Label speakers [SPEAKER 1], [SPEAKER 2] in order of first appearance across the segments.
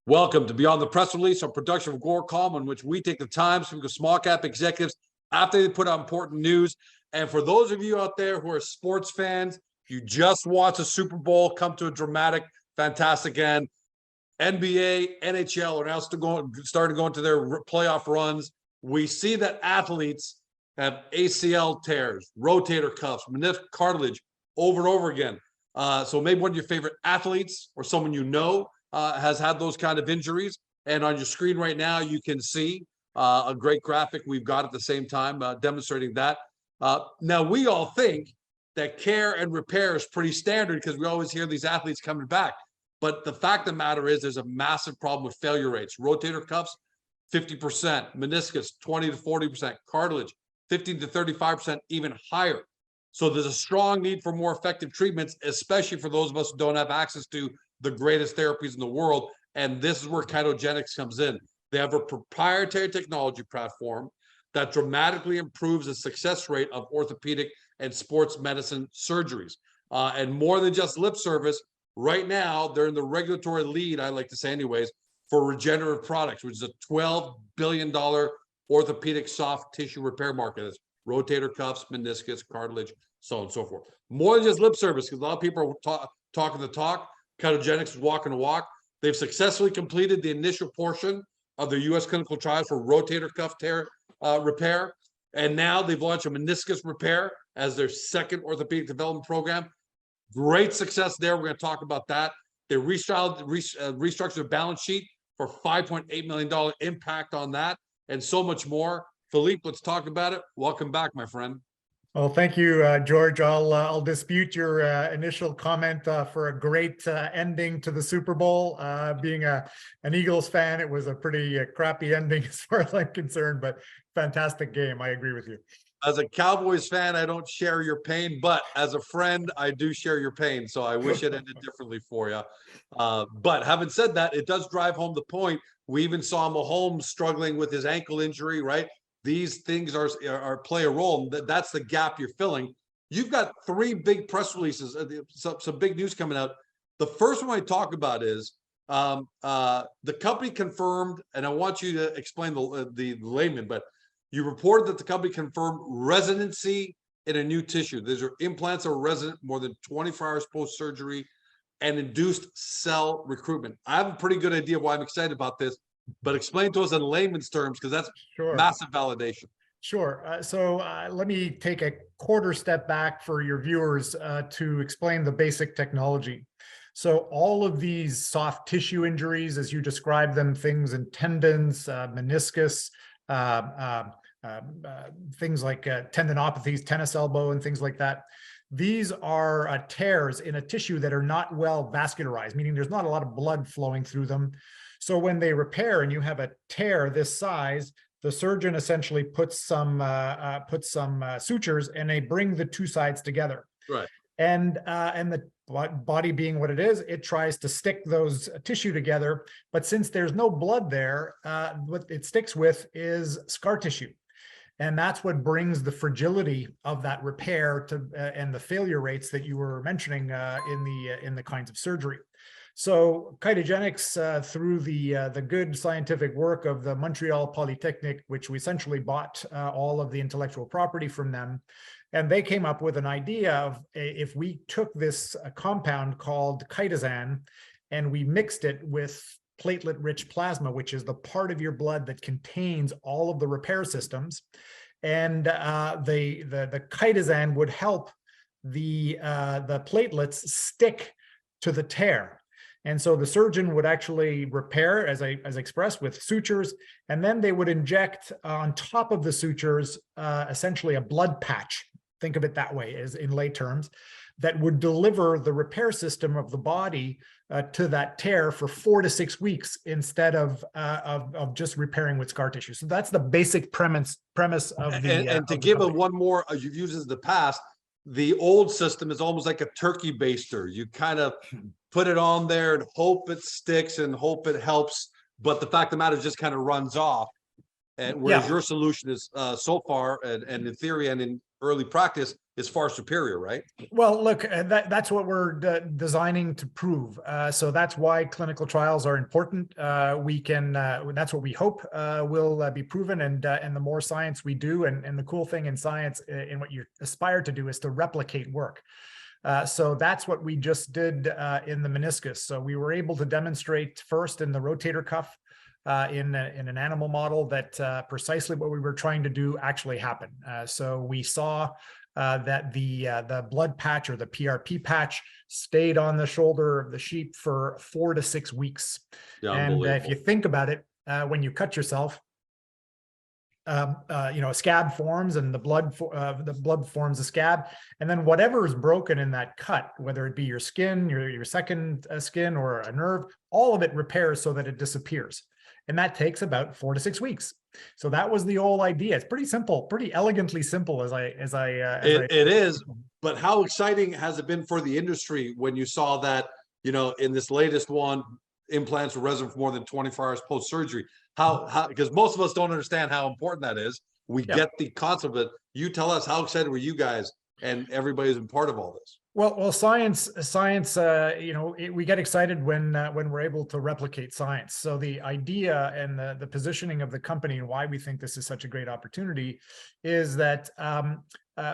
[SPEAKER 1] Welcome to Beyond the Press Release, a production of Gore Column, in which we take the time to speak with small cap executives after they put out important news. And for those of you out there who are sports fans, you just watched a Super Bowl come to a dramatic, fantastic end. NBA, NHL are now starting to go into their playoff runs. We see that athletes have ACL tears, rotator cuffs, meniscus, cartilage over and over again. So maybe one of your favorite athletes or someone you know has had those kind of injuries. And on your screen right now, you can see a great graphic we've got at the same time demonstrating that. Now, we all think that care and repair is pretty standard because we always hear these athletes coming back. But the fact of the matter is there's a massive problem with failure rates. Rotator cuffs, 50%, meniscus, 20 to 40%, cartilage, 15 to 35%, even higher. So there's a strong need for more effective treatments, especially for those of us who don't have access to the greatest therapies in the world. And this is where Chitogenx comes in. They have a proprietary technology platform that dramatically improves the success rate of orthopedic and sports medicine surgeries. And more than just lip service, right now, they're in the regulatory lead, I like to say anyways, for regenerative products, which is a $12 billion orthopedic soft tissue repair market. It's rotator cuffs, meniscus, cartilage, so on and so forth. More than just lip service, because a lot of people are talking the talk. Chitogenx is walking the walk. They've successfully completed the initial portion of their U.S. clinical trials for rotator cuff tear repair. And now they've launched a meniscus repair as their second orthopedic development program. Great success there. We're going to talk about that. They restructured their balance sheet for $5.8 million impact on that and so much more. Philippe, let's talk about it. Welcome back, my friend.
[SPEAKER 2] Well, thank you, George. I'll dispute your initial comment for a great ending to the Super Bowl. Being an Eagles fan, it was a pretty crappy ending as far as I'm concerned, but fantastic game. I agree with you.
[SPEAKER 1] As a Cowboys fan, I don't share your pain, but as a friend, I do share your pain. So I wish it ended differently for you. But having said that, it does drive home the point. We even saw Mahomes struggling with his ankle injury, right? These things are play a role. That's the gap you're filling. You've got three big press releases, some big news coming out. The first one I talk about is the company confirmed, and I want you to explain the layman, but you reported that the company confirmed residency in a new tissue. These are implants that are resident more than 24 hours post-surgery and induced cell recruitment. I have a pretty good idea why I'm excited about this, but explain to us in layman's terms, because that's massive validation.
[SPEAKER 2] Sure. So let me take a quarter step back for your viewers to explain the basic technology. So all of these soft tissue injuries, as you describe them, things in tendons, meniscus, things like tendinopathies, tennis elbow, and things like that. These are tears in a tissue that are not well vascularized, meaning there's not a lot of blood flowing through them. So when they repair and you have a tear this size, the surgeon essentially puts some sutures and they bring the two sides together.
[SPEAKER 1] Right.
[SPEAKER 2] And the body being what it is, it tries to stick those tissue together. But since there's no blood there, what it sticks with is scar tissue. And that's what brings the fragility of that repair to and the failure rates that you were mentioning in the kinds of surgery. So Chitogenx, through the good scientific work of the Montreal Polytechnic, which we essentially bought all of the intellectual property from them, and they came up with an idea of if we took this compound called chitosan and we mixed it with platelet-rich plasma, which is the part of your blood that contains all of the repair systems, and the chitosan would help the platelets stick to the tear. And so the surgeon would actually repair, as expressed, with sutures, and then they would inject on top of the sutures essentially a blood patch. Think of it that way, as in lay terms, that would deliver the repair system of the body to that tear for 4 to 6 weeks instead of just repairing with scar tissue. So that's the basic premise of the.
[SPEAKER 1] And to give it one more, you've used this in the past. The old system is almost like a turkey baster. You kind of put it on there and hope it sticks and hope it helps. But the fact of the matter is just kind of runs off. And whereas your solution is so far, and in theory and in early practice, is far superior, right?
[SPEAKER 2] Well, look, that's what we're designing to prove. So that's why clinical trials are important. That's what we hope will be proven. And the more science we do, and the cool thing in science, in what you aspire to do, is to replicate work. So that's what we just did in the meniscus. So we were able to demonstrate first in the rotator cuff in an animal model that precisely what we were trying to do actually happened. So we saw that the blood patch, or the PRP patch, stayed on the shoulder of the sheep for 4 to 6 weeks.
[SPEAKER 1] Yeah,
[SPEAKER 2] And if you think about it, when you cut yourself, a scab forms, and the blood forms a scab, and then whatever is broken in that cut, whether it be your skin, your second skin, or a nerve, all of it repairs so that it disappears. And that takes about 4 to 6 weeks. So that was the whole idea. It's pretty simple, pretty elegantly simple,
[SPEAKER 1] it is. But how exciting has it been for the industry when you saw that, in this latest one, implants were resident for more than 24 hours post-surgery? How because most of us don't understand how important that is. We get the concept of it. You tell us, how excited were you guys and everybody who's been part of all this?
[SPEAKER 2] Well, science. We get excited when we're able to replicate science. So the idea and the positioning of the company, and why we think this is such a great opportunity, is that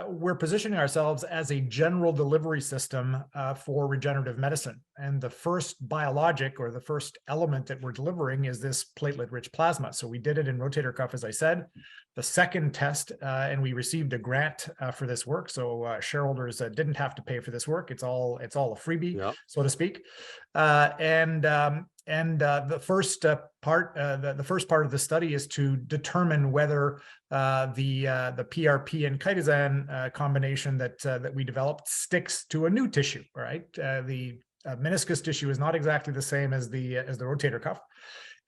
[SPEAKER 2] we're positioning ourselves as a general delivery system for regenerative medicine. And the first biologic, or the first element that we're delivering, is this platelet-rich plasma. So we did it in rotator cuff, as I said. The second test, and we received a grant for this work. So shareholders didn't have to pay for this work. It's all a freebie, so to speak. The first part, the first part of the study is to determine whether the PRP and chitosan combination that we developed sticks to a new tissue. Right, the meniscus tissue is not exactly the same as the rotator cuff.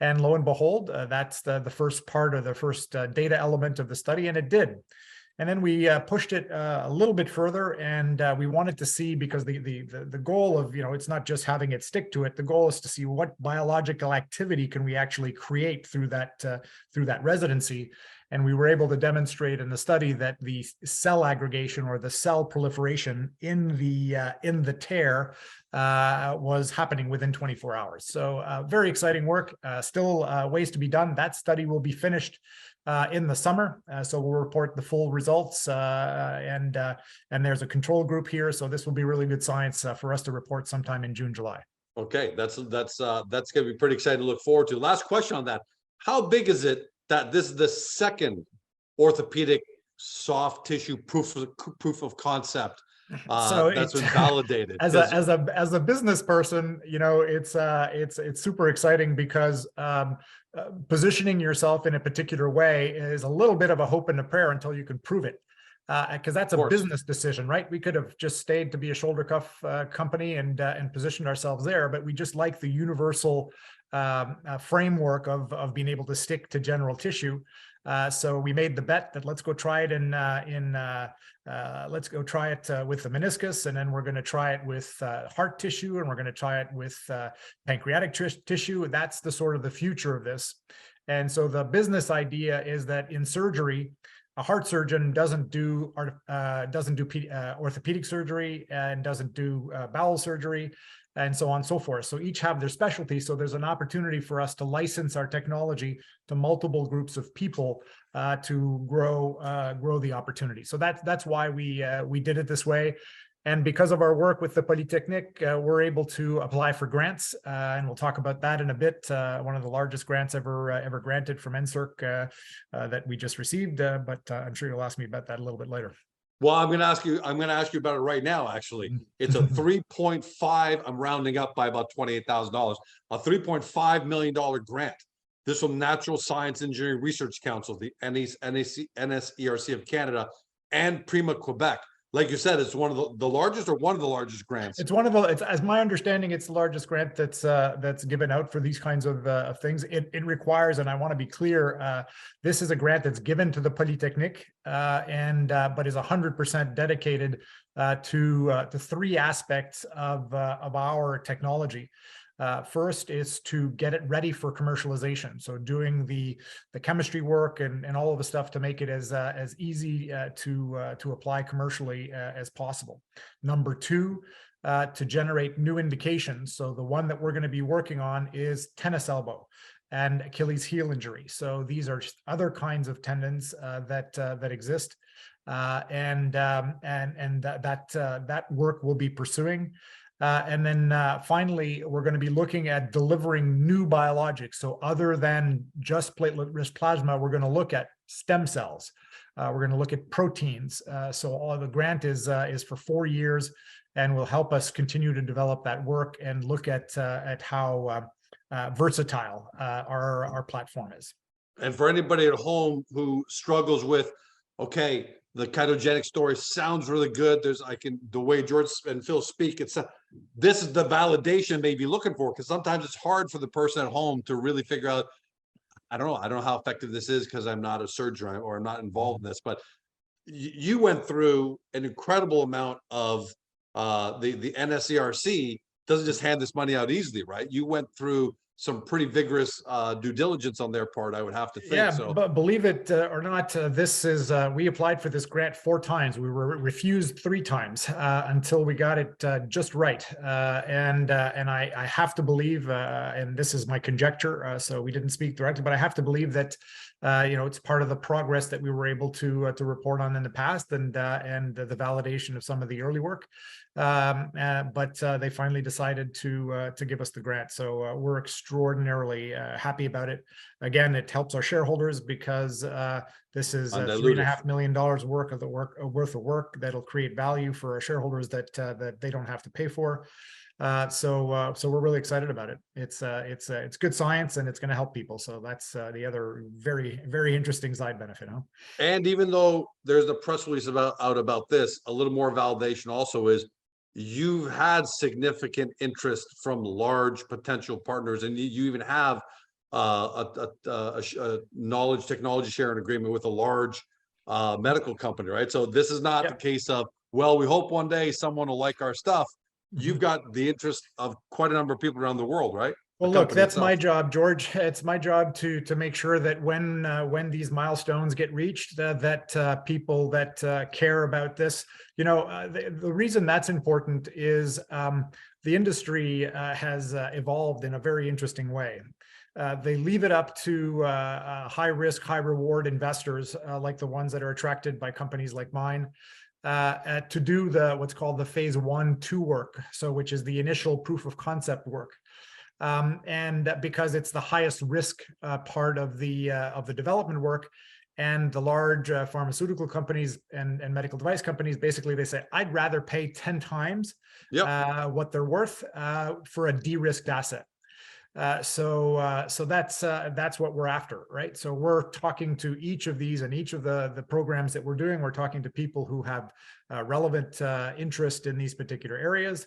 [SPEAKER 2] And lo and behold, that's the first part, of the first data element of the study, and it did. And then we pushed it a little bit further, and we wanted to see, because the goal of, it's not just having it stick to it. The goal is to see what biological activity can we actually create through that residency. And we were able to demonstrate in the study that the cell aggregation, or the cell proliferation in the tear, was happening within 24 hours. So very exciting work. Still ways to be done. That study will be finished in the summer. So we'll report the full results, and there's a control group here. So this will be really good science for us to report sometime in June, July.
[SPEAKER 1] Okay, that's going to be pretty exciting to look forward to. Last question on that: how big is it that this is the second orthopedic soft tissue proof of concept that's been validated?
[SPEAKER 2] As a business person, it's super exciting, because positioning yourself in a particular way is a little bit of a hope and a prayer until you can prove it. Because that's a business decision, right? We could have just stayed to be a shoulder cuff company and positioned ourselves there, but we just like the universal framework of being able to stick to general tissue. So we made the bet that let's go try it with the meniscus, and then we're going to try it with heart tissue, and we're going to try it with pancreatic tissue. That's the sort of the future of this. And so the business idea is that in surgery, a heart surgeon doesn't do orthopedic surgery, and doesn't do bowel surgery, and so on and so forth. So each have their specialty. So there's an opportunity for us to license our technology to multiple groups of people to grow the opportunity. So that's why we did it this way. And because of our work with the Polytechnique, we're able to apply for grants, and we'll talk about that in a bit. One of the largest grants ever granted from NSERC that we just received, but I'm sure you'll ask me about that a little bit later.
[SPEAKER 1] Well, I'm going to ask you about it right now. Actually, it's a 3.5. I'm rounding up by about $28,000. A $3.5 million grant. This from Natural Science Engineering Research Council, the NSERC of Canada, and Prima Quebec. Like you said, it's one of the largest, or one of the largest grants.
[SPEAKER 2] It's as my understanding, it's the largest grant that's given out for these kinds of things. It requires, and I want to be clear, this is a grant that's given to the Polytechnique, but is 100% dedicated to 3 aspects of our technology. First is to get it ready for commercialization. So doing the chemistry work and all of the stuff to make it as easy to apply commercially as possible. Number two, to generate new indications. So the one that we're going to be working on is tennis elbow and Achilles heel injury. So these are other kinds of tendons that exist, and that work we'll be pursuing. And then finally, we're going to be looking at delivering new biologics. So other than just platelet-rich plasma, we're going to look at stem cells. We're going to look at proteins. So all of the grant is for 4 years, and will help us continue to develop that work and look at how versatile our platform is.
[SPEAKER 1] And for anybody at home who struggles with, okay, the Chitogenx story sounds really good. The way George and Phil speak, this is the validation they be looking for, because sometimes it's hard for the person at home to really figure out, I don't know how effective this is because I'm not a surgeon or I'm not involved in this, but you went through an incredible amount of the NSCRC doesn't just hand this money out easily, right? You went through some pretty vigorous due diligence on their part, I would have to think.
[SPEAKER 2] Yeah,
[SPEAKER 1] so.
[SPEAKER 2] But believe it or not, this is we applied for this grant 4 times. We were refused 3 times until we got it just right. And I have to believe, and this is my conjecture, so we didn't speak directly, but I have to believe that it's part of the progress that we were able to report on in the past, and the validation of some of the early work. But they finally decided to give us the grant, so we're extraordinarily happy about it. Again, it helps our shareholders because this is $3.5 million worth of work that'll create value for our shareholders that they don't have to pay for. So we're really excited about it. It's good science, and it's going to help people. So that's the other very, very interesting side benefit, huh?
[SPEAKER 1] And even though there's a press release about this, a little more validation also is you've had significant interest from large potential partners, and you even have a knowledge technology sharing agreement with a large medical company, right? So this is not the case of, well, we hope one day someone will like our stuff. You've got the interest of quite a number of people around the world, right?
[SPEAKER 2] Well, look, that's my job, George. It's my job to make sure that when these milestones get reached, that people that care about this, the reason that's important is the industry has evolved in a very interesting way. They leave it up to high risk, high reward investors like the ones that are attracted by companies like mine to do what's called the phase 1/2 work. So which is the initial proof of concept work. And because it's the highest risk part of the development work, and the large pharmaceutical companies and medical device companies, basically they say, I'd rather pay 10 times what they're worth for a de-risked asset. So that's what we're after, right? So we're talking to each of these, and each of the programs that we're doing, we're talking to people who have relevant interest in these particular areas.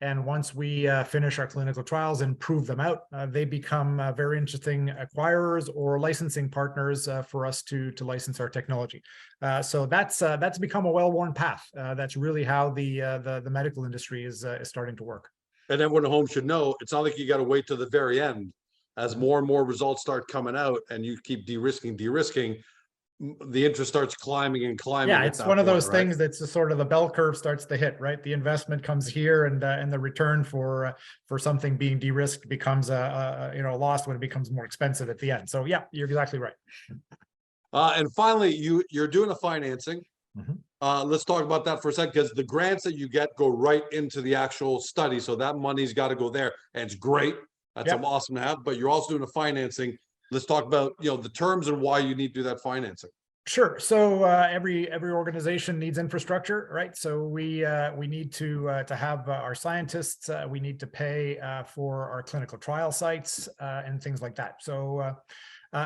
[SPEAKER 2] And once we finish our clinical trials and prove them out, they become very interesting acquirers or licensing partners for us to license our technology. So that's become a well-worn path. That's really how the medical industry is starting to work.
[SPEAKER 1] And everyone at home should know, it's not like you got to wait till the very end. As more and more results start coming out and you keep de-risking, the interest starts climbing and climbing.
[SPEAKER 2] Yeah, it's one of those things that's sort of the bell curve starts to hit, right? The investment comes here, and the return for something being de-risked becomes lost when it becomes more expensive at the end. So yeah, you're exactly right.
[SPEAKER 1] And finally, you're doing a financing. Let's talk about that for a second, because the grants that you get go right into the actual study. So that money's got to go there, and it's great. That's awesome to have, but you're also doing a financing. Let's talk about, the terms and why you need to do that financing.
[SPEAKER 2] Sure. So every organization needs infrastructure, right? So we need to have our scientists. We need to pay for our clinical trial sites and things like that. So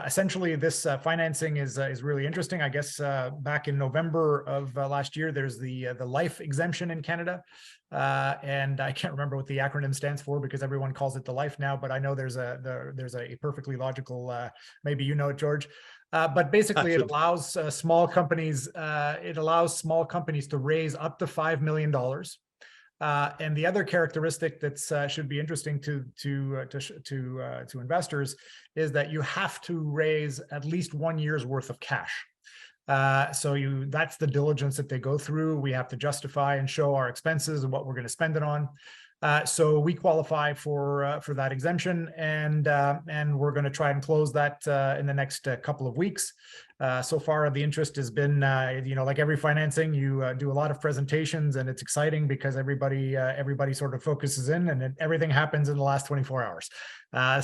[SPEAKER 2] essentially, this financing is really interesting. I guess back in November of last year, there's the life exemption in Canada, and I can't remember what the acronym stands for because everyone calls it the life now. But I know there's a perfectly logical. Maybe you know it, George. But basically, it allows small companies. It allows small companies to raise up to $5 million. And the other characteristic that's should be interesting to investors is that you have to raise at least 1 year's worth of cash. So that's the diligence that they go through. We have to justify and show our expenses and what we're going to spend it on. So we qualify for that exemption, and we're going to try and close that in the next couple of weeks. So far, the interest has been, like every financing, you do a lot of presentations, and it's exciting because everybody sort of focuses in, and everything happens in the last 24 hours.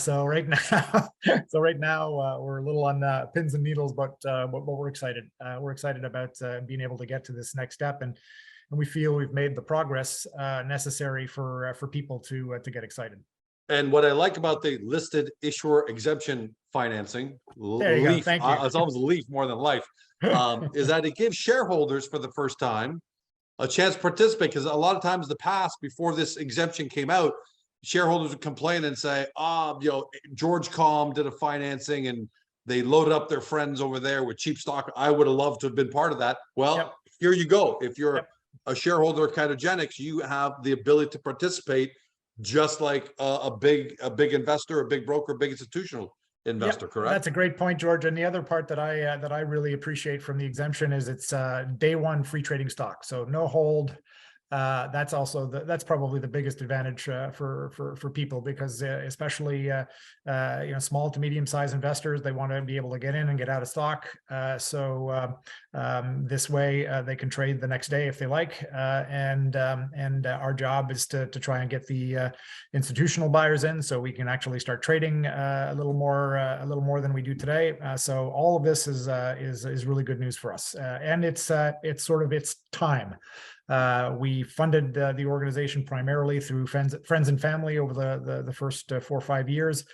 [SPEAKER 2] So right now, we're a little on pins and needles, but we're excited. We're excited about being able to get to this next step, and we feel we've made the progress necessary for people to get excited.
[SPEAKER 1] And what I like about the listed issuer exemption financing,
[SPEAKER 2] There you go. Thank you.
[SPEAKER 1] It's almost leaf more than life, is that it gives shareholders for the first time a chance to participate. Because a lot of times in the past, before this exemption came out, shareholders would complain and say, George Calm did a financing and they loaded up their friends over there with cheap stock. I would have loved to have been part of that. Well, Here you go. If you're a shareholder of Chitogenx, you have the ability to participate just like a big investor, a big broker, a big institutional investor, correct?
[SPEAKER 2] That's a great point, George. And the other part that I really appreciate from the exemption is it's day one free trading stock. So no hold. That's also that's probably the biggest advantage for people, because especially small to medium sized investors, they want to be able to get in and get out of stock. So this way they can trade the next day if they like, and our job is to try and get the institutional buyers in, so we can actually start trading a little more than we do today. So all of this is really good news for us, and it's sort of its time. We funded the organization primarily through friends and family over the first 4 or 5 years,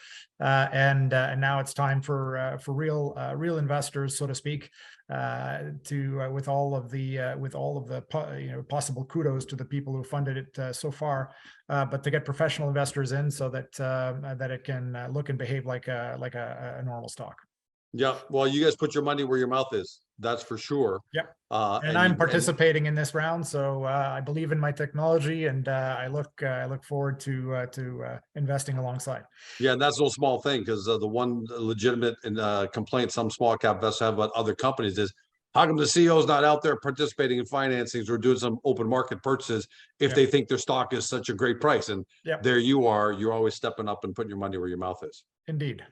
[SPEAKER 2] and now it's time for real investors, so to speak, with all of the possible kudos to the people who funded it so far, but to get professional investors in so that it can look and behave like a normal stock.
[SPEAKER 1] Yeah, well, you guys put your money where your mouth is. That's for sure.
[SPEAKER 2] Yep. And I'm participating in this round, so I believe in my technology, and I look forward to investing alongside.
[SPEAKER 1] Yeah, and that's no small thing, because the one legitimate complaint some small cap investors have about other companies is, how come the CEO is not out there participating in financings or doing some open market purchases if they think their stock is such a great price? And there you are. You're always stepping up and putting your money where your mouth is.
[SPEAKER 2] Indeed.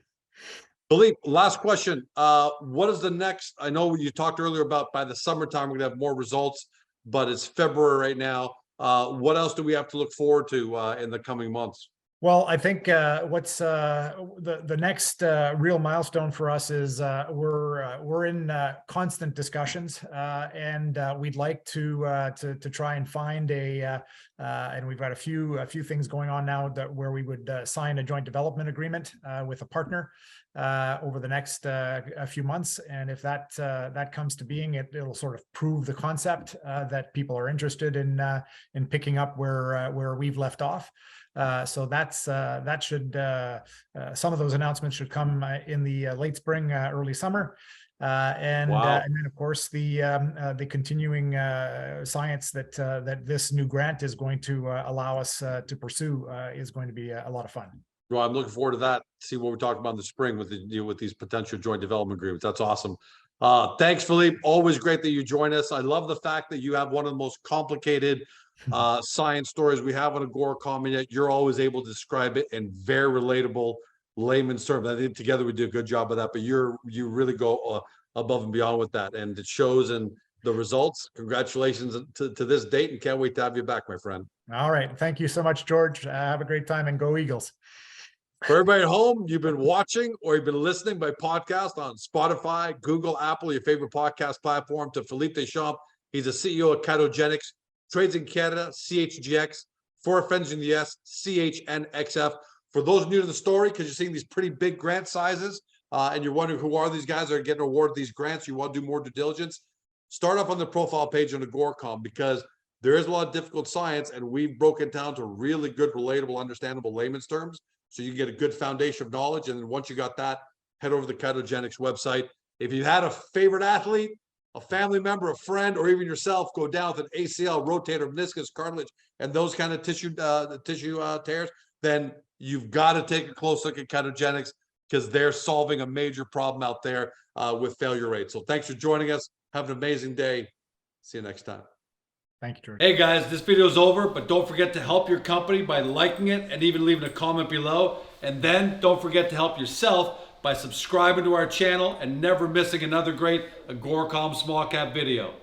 [SPEAKER 1] Philippe, last question. What is the next? I know you talked earlier about by the summertime we're gonna have more results, but it's February right now. What else do we have to look forward to in the coming months?
[SPEAKER 2] Well, I think what's the next real milestone for us is we're in constant discussions, and we'd like to try and find and we've got a few things going on now where we would sign a joint development agreement with a partner over the next a few months, and if that comes to being, it'll sort of prove the concept that people are interested in picking up where we've left off. So that should some of those announcements should come in the late spring, early summer, and then of course the continuing science that this new grant is going to allow us to pursue is going to be a lot of fun.
[SPEAKER 1] Well, I'm looking forward to that. See what we're talking about in the spring with these potential joint development agreements. That's awesome. Thanks, Philippe. Always great that you join us. I love the fact that you have one of the most complicated science stories we have on Agoracom, and yet you're always able to describe it in very relatable layman's terms. I think together we do a good job of that, but you really go above and beyond with that, and it shows in the results. Congratulations to this date, and can't wait to have you back, my friend.
[SPEAKER 2] All right. Thank you so much, George. Have a great time, and go Eagles.
[SPEAKER 1] For everybody at home, you've been watching or you've been listening by podcast on Spotify, Google, Apple, your favorite podcast platform, to Philippe Deschamps. He's the CEO of Chitogenx, trades in Canada, CHGX, for friends in the US, CHNXF. For those new to the story, because you're seeing these pretty big grant sizes, and you're wondering who are these guys that are getting awarded these grants, you want to do more due diligence, start up on the profile page on Agoracom, because there is a lot of difficult science, and we've broken it down to really good, relatable, understandable layman's terms, so you can get a good foundation of knowledge. And then once you got that, head over to the Chitogenx website. If you had a favorite athlete, a family member, a friend, or even yourself go down with an ACL, rotator, meniscus, cartilage, and those kind of tissue tears, then you've got to take a close look at Chitogenx, because they're solving a major problem out there with failure rates. So thanks for joining us. Have an amazing day. See you next time.
[SPEAKER 2] Thank you, George.
[SPEAKER 3] Hey guys, this video is over, but don't forget to help your company by liking it and even leaving a comment below. And then don't forget to help yourself by subscribing to our channel and never missing another great Agoracom Small Cap video.